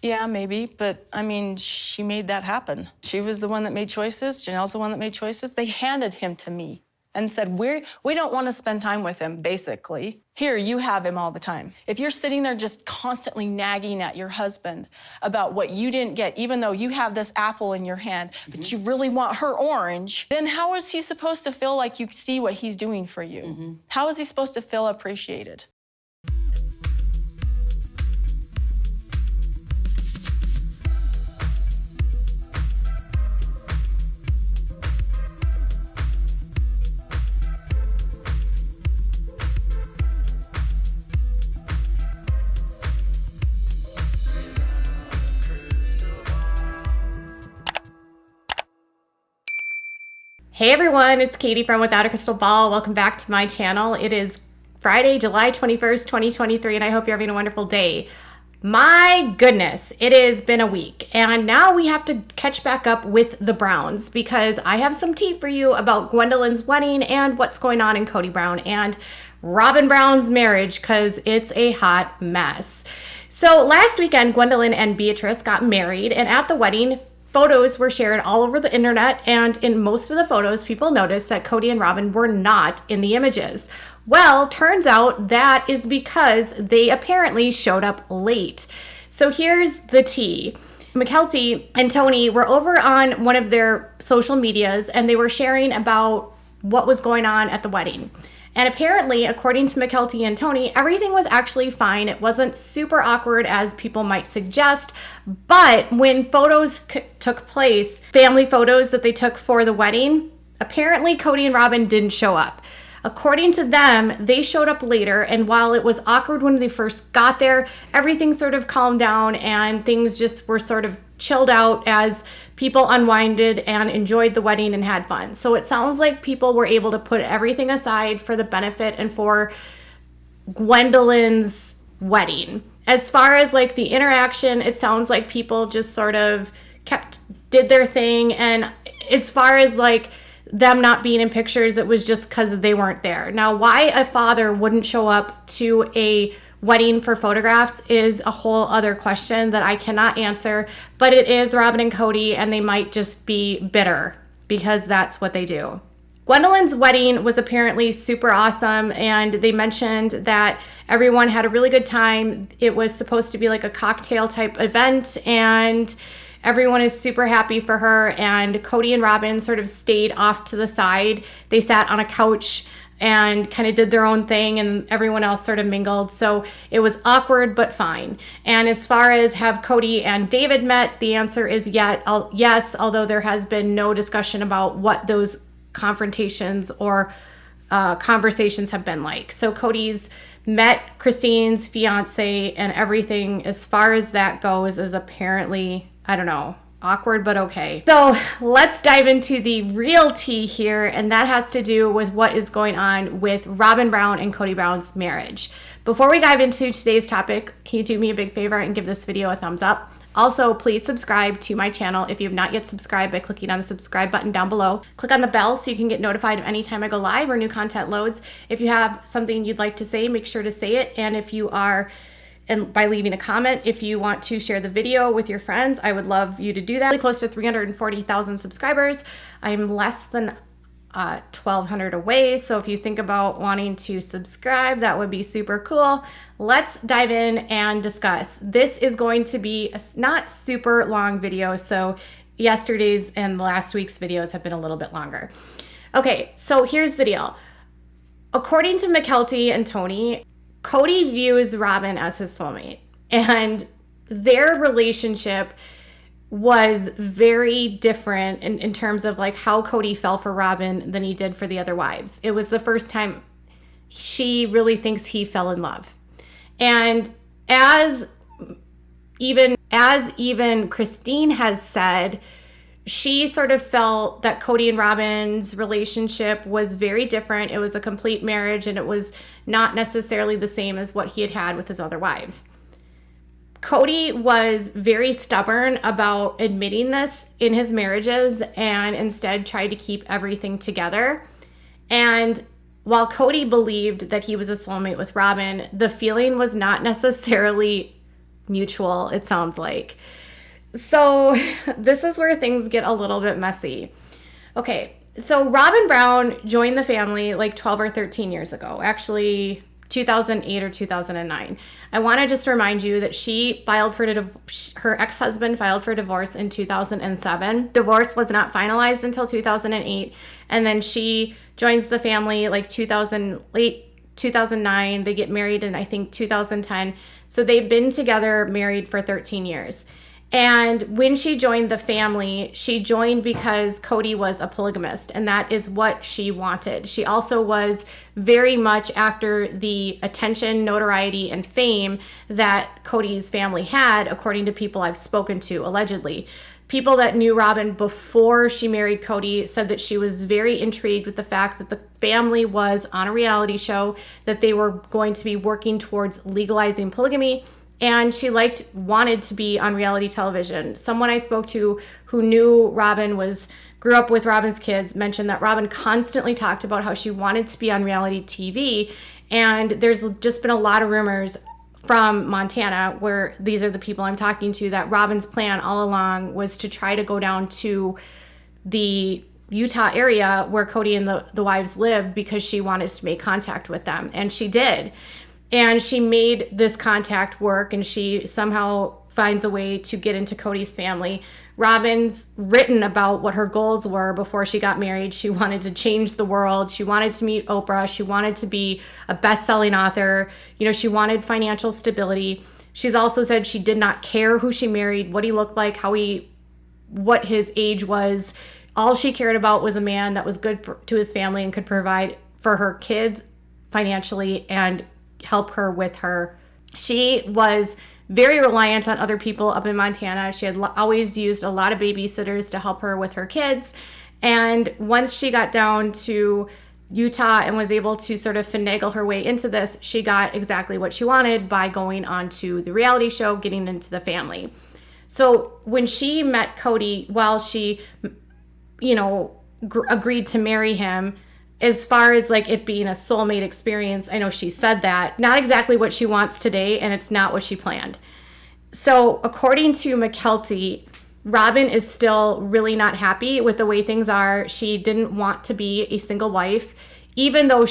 Yeah, maybe, but I mean, she made that happen. She was the one that made choices. Janelle's the one that made choices. They handed him to me and said, we don't want to spend time with him, basically. Here, you have him all the time. If you're sitting there just constantly nagging at your husband about what you didn't get, even though you have this apple in your hand, but you really want her orange, then how is he supposed to feel like you see what he's doing for you? How is he supposed to feel appreciated? Hey everyone, it's Katie from Without a Crystal Ball. Welcome back to my channel. It is Friday, July 21st, 2023, and I hope you're having a wonderful day. My goodness, it has been a week, and now we have to catch back up with the Browns because I have some tea for you about Gwendolyn's wedding and what's going on in Kody Brown and Robyn Brown's marriage because it's a hot mess. So last weekend, Gwendolyn and Beatrice got married, and at the wedding, photos were shared all over the internet, and in most of the photos, people noticed that Kody and Robyn were not in the images. Well, turns out that is because they apparently showed up late. So here's the tea. Mykelti and Tony were over on one of their social medias, and they were sharing about what was going on at the wedding. And apparently, according to Mykelti and Tony, everything was actually fine. It wasn't super awkward as people might suggest. But when photos took place, family photos that they took for the wedding, apparently Kody and Robyn didn't show up. According to them, they showed up later, and while it was awkward when they first got there, everything sort of calmed down and things just were sort of chilled out as people unwinded and enjoyed the wedding and had fun. So it sounds like people were able to put everything aside for the benefit and for Gwendolyn's wedding. As far as like the interaction, it sounds like people just sort of did their thing, and as far as like them not being in pictures, it was just because they weren't there. Now, why a father wouldn't show up to a wedding for photographs is a whole other question that I cannot answer, but it is Robyn and Kody, and they might just be bitter because that's what they do. Gwendolyn's wedding was apparently super awesome, and they mentioned that everyone had a really good time. It was supposed to be like a cocktail type event, and everyone is super happy for her, and Kody and Robyn sort of stayed off to the side. They sat on a couch and kind of did their own thing, and everyone else sort of mingled. So it was awkward, but fine. And as far as have Kody and David met, the answer is yes, although there has been no discussion about what those confrontations or conversations have been like. So Kody's met Christine's fiance, and everything as far as that goes is apparently, I don't know, awkward, but okay. So let's dive into the real tea here, and that has to do with what is going on with Robyn Brown and Kody Brown's marriage. Before we dive into today's topic, can you do me a big favor and give this video a thumbs up? Also, please subscribe to my channel if you have not yet subscribed by clicking on the subscribe button down below. Click on the bell so you can get notified of any time I go live or new content loads. If you have something you'd like to say, make sure to say it. And if you are, and by leaving a comment, if you want to share the video with your friends, I would love you to do that. Really close to 340,000 subscribers. I'm less than 1,200 away. So if you think about wanting to subscribe, that would be super cool. Let's dive in and discuss. This is going to be a not super long video. So yesterday's and last week's videos have been a little bit longer. Okay, so here's the deal. According to Mykelti and Tony, Kody views Robyn as his soulmate, and their relationship was very different in terms of like how Kody fell for Robyn than he did for the other wives. It was the first time she really thinks he fell in love. And as even Christine has said, she sort of felt that Kody and Robyn's relationship was very different. It was a complete marriage, and it was not necessarily the same as what he had had with his other wives. Kody was very stubborn about admitting this in his marriages and instead tried to keep everything together. And while Kody believed that he was a soulmate with Robyn, the feeling was not necessarily mutual, it sounds like. So this is where things get a little bit messy. Okay, so Robyn Brown joined the family like 12 or 13 years ago, actually 2008 or 2009. I want to just remind you that she filed for her ex-husband filed for divorce in 2007. Divorce was not finalized until 2008, and then she joins the family like 2009. They get married in, I think, 2010. So they've been together, married for 13 years. And when she joined the family, she joined because Kody was a polygamist, and that is what she wanted. She also was very much after the attention, notoriety, and fame that Kody's family had, according to people I've spoken to, allegedly. People that knew Robyn before she married Kody said that she was very intrigued with the fact that the family was on a reality show, that they were going to be working towards legalizing polygamy, and she wanted to be on reality television. Someone I spoke to who knew Robyn, grew up with Robyn's kids, mentioned that Robyn constantly talked about how she wanted to be on reality TV. And there's just been a lot of rumors from Montana, where these are the people I'm talking to, that Robyn's plan all along was to try to go down to the Utah area where Kody and the wives lived, because she wanted to make contact with them. And she did. And she made this contact work, and she somehow finds a way to get into Kody's family. Robyn's written about what her goals were before she got married. She wanted to change the world. She wanted to meet Oprah. She wanted to be a best-selling author. She wanted financial stability. She's also said she did not care who she married, what he looked like, what his age was. All she cared about was a man that was good to his family and could provide for her kids financially and help her with her. She was very reliant on other people up in Montana. She had always used a lot of babysitters to help her with her kids. And once she got down to Utah and was able to sort of finagle her way into this, she got exactly what she wanted by going on to the reality show, getting into the family. So when she met Kody, while she, agreed to marry him, as far as like it being a soulmate experience, I know she said that. Not exactly what she wants today, and it's not what she planned. So according to McKelty, Robyn is still really not happy with the way things are. She didn't want to be a single wife, even though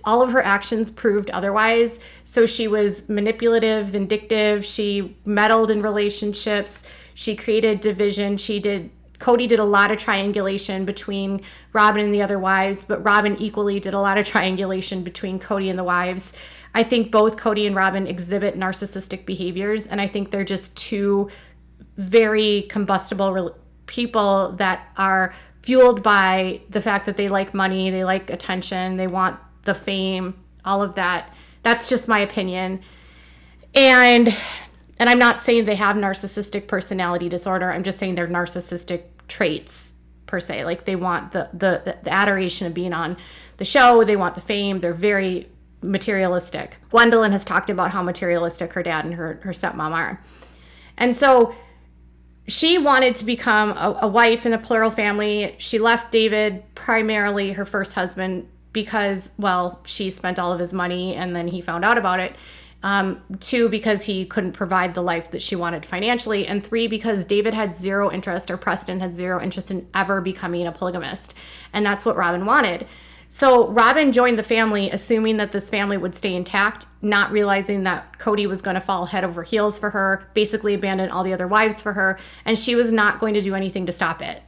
all of her actions proved otherwise. So she was manipulative, vindictive, she meddled in relationships, she created division, Kody did a lot of triangulation between Robyn and the other wives, but Robyn equally did a lot of triangulation between Kody and the wives. I think both Kody and Robyn exhibit narcissistic behaviors, and I think they're just two very combustible people that are fueled by the fact that they like money, they like attention, they want the fame, all of that. That's just my opinion. And I'm not saying they have narcissistic personality disorder. I'm just saying they're narcissistic traits per se. Like they want the adoration of being on the show. They want the fame. They're very materialistic. Gwendolyn has talked about how materialistic her dad and her stepmom are. And so she wanted to become a wife in a plural family. She left David, primarily her first husband, because, well, she spent all of his money and then he found out about it. 2, because he couldn't provide the life that she wanted financially. And 3, because David had zero interest, or Preston had zero interest in ever becoming a polygamist. And that's what Robyn wanted. So Robyn joined the family assuming that this family would stay intact, not realizing that Kody was going to fall head over heels for her, basically abandon all the other wives for her, and she was not going to do anything to stop it.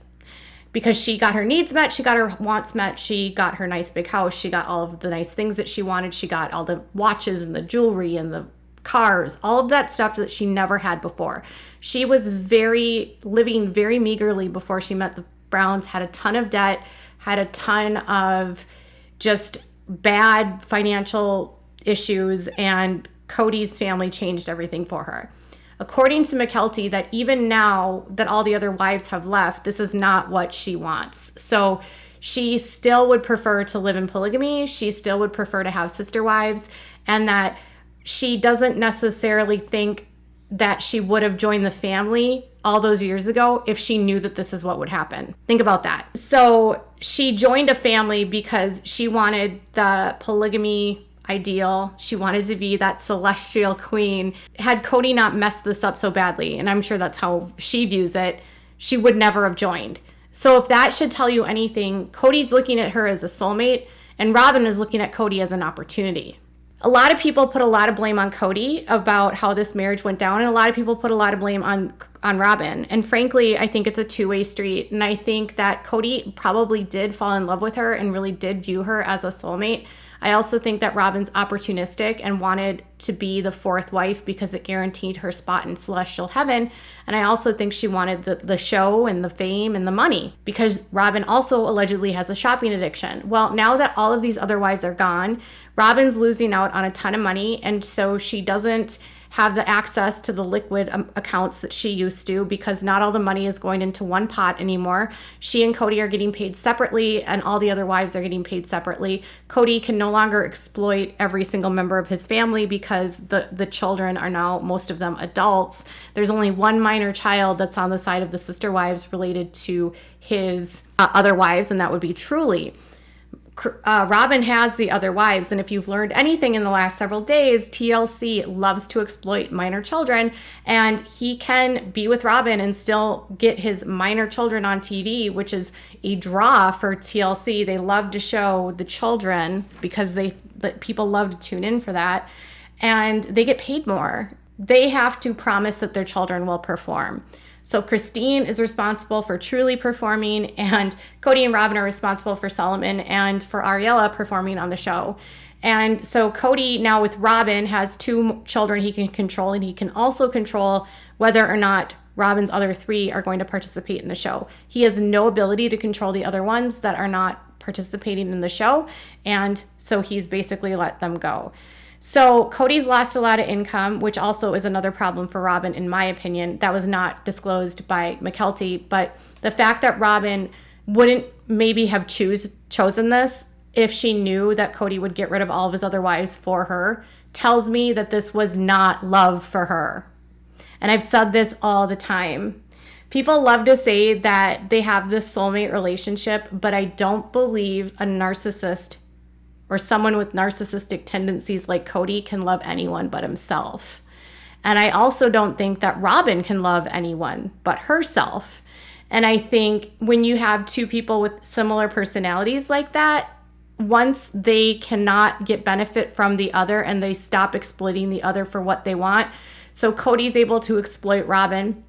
Because she got her needs met, she got her wants met, she got her nice big house, she got all of the nice things that she wanted, she got all the watches and the jewelry and the cars, all of that stuff that she never had before. She was living very meagerly before she met the Browns, had a ton of debt, had a ton of just bad financial issues, and Kody's family changed everything for her. According to McKelty, that even now that all the other wives have left, this is not what she wants. So she still would prefer to live in polygamy. She still would prefer to have sister wives, and that she doesn't necessarily think that she would have joined the family all those years ago if she knew that this is what would happen. Think about that. So she joined a family because she wanted the polygamy ideal. She wanted to be that celestial queen. Had Kody not messed this up so badly, and I'm sure that's how she views it, she would never have joined. So if that should tell you anything, Kody's looking at her as a soulmate, and Robyn is looking at Kody as an opportunity. A lot of people put a lot of blame on Kody about how this marriage went down, and a lot of people put a lot of blame on Robyn. And frankly, I think it's a two-way street. And I think that Kody probably did fall in love with her and really did view her as a soulmate. I also think that Robyn's opportunistic and wanted to be the fourth wife because it guaranteed her spot in celestial heaven. And I also think she wanted the show and the fame and the money because Robyn also allegedly has a shopping addiction. Well, now that all of these other wives are gone, Robyn's losing out on a ton of money, and so she doesn't have the access to the liquid accounts that she used to because not all the money is going into one pot anymore. She and Kody are getting paid separately, and all the other wives are getting paid separately. Kody can no longer exploit every single member of his family because the children are now, most of them, adults. There's only one minor child that's on the side of the sister wives related to his other wives, and that would be Truly. Robyn has the other wives, and if you've learned anything in the last several days, TLC loves to exploit minor children, and he can be with Robyn and still get his minor children on TV, which is a draw for TLC. They love to show the children because people love to tune in for that, and they get paid more. They have to promise that their children will perform. So Christine is responsible for Truly performing, and Kody and Robyn are responsible for Solomon and for Ariella performing on the show. And so Kody now with Robyn has two children he can control, and he can also control whether or not Robyn's other three are going to participate in the show. He has no ability to control the other ones that are not participating in the show, and so he's basically let them go. So Kody's lost a lot of income, which also is another problem for Robyn, in my opinion. That was not disclosed by McKelty, but the fact that Robyn wouldn't maybe have chosen this if she knew that Kody would get rid of all of his other wives for her tells me that this was not love for her. And I've said this all the time. People love to say that they have this soulmate relationship, but I don't believe a narcissist or someone with narcissistic tendencies like Kody can love anyone but himself. And I also don't think that Robyn can love anyone but herself. And I think when you have two people with similar personalities like that, once they cannot get benefit from the other and they stop exploiting the other for what they want. So Kody's able to exploit Robyn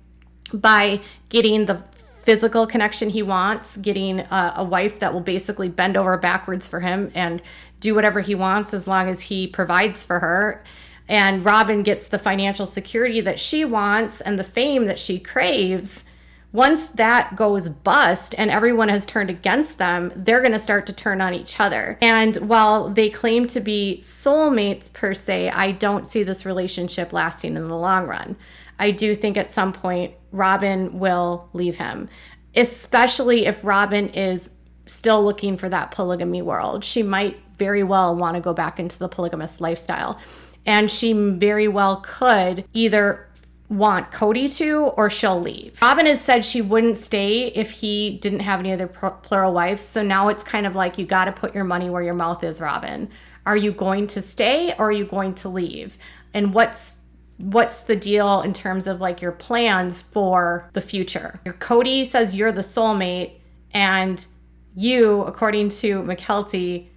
by getting the physical connection he wants, getting a wife that will basically bend over backwards for him and do whatever he wants as long as he provides for her. And Robyn gets the financial security that she wants and the fame that she craves. Once that goes bust and everyone has turned against them, they're going to start to turn on each other. And while they claim to be soulmates per se, I don't see this relationship lasting in the long run. I do think at some point Robyn will leave him, especially if Robyn is still looking for that polygamy world. She might very well want to go back into the polygamous lifestyle. And she very well could either want Kody to, or she'll leave. Robyn has said she wouldn't stay if he didn't have any other plural wives. So now it's kind of like you got to put your money where your mouth is, Robyn. Are you going to stay or are you going to leave? And what's the deal in terms of like your plans for the future? Your Kody says you're the soulmate, and you, according to McKelty,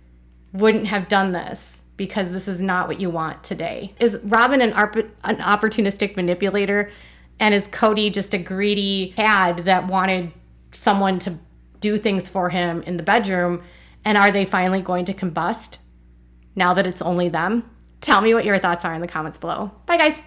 wouldn't have done this because this is not what you want today. Is Robyn an opportunistic manipulator, and is Kody just a greedy cad that wanted someone to do things for him in the bedroom? And are they finally going to combust now that it's only them? Tell me what your thoughts are in the comments below. Bye, guys.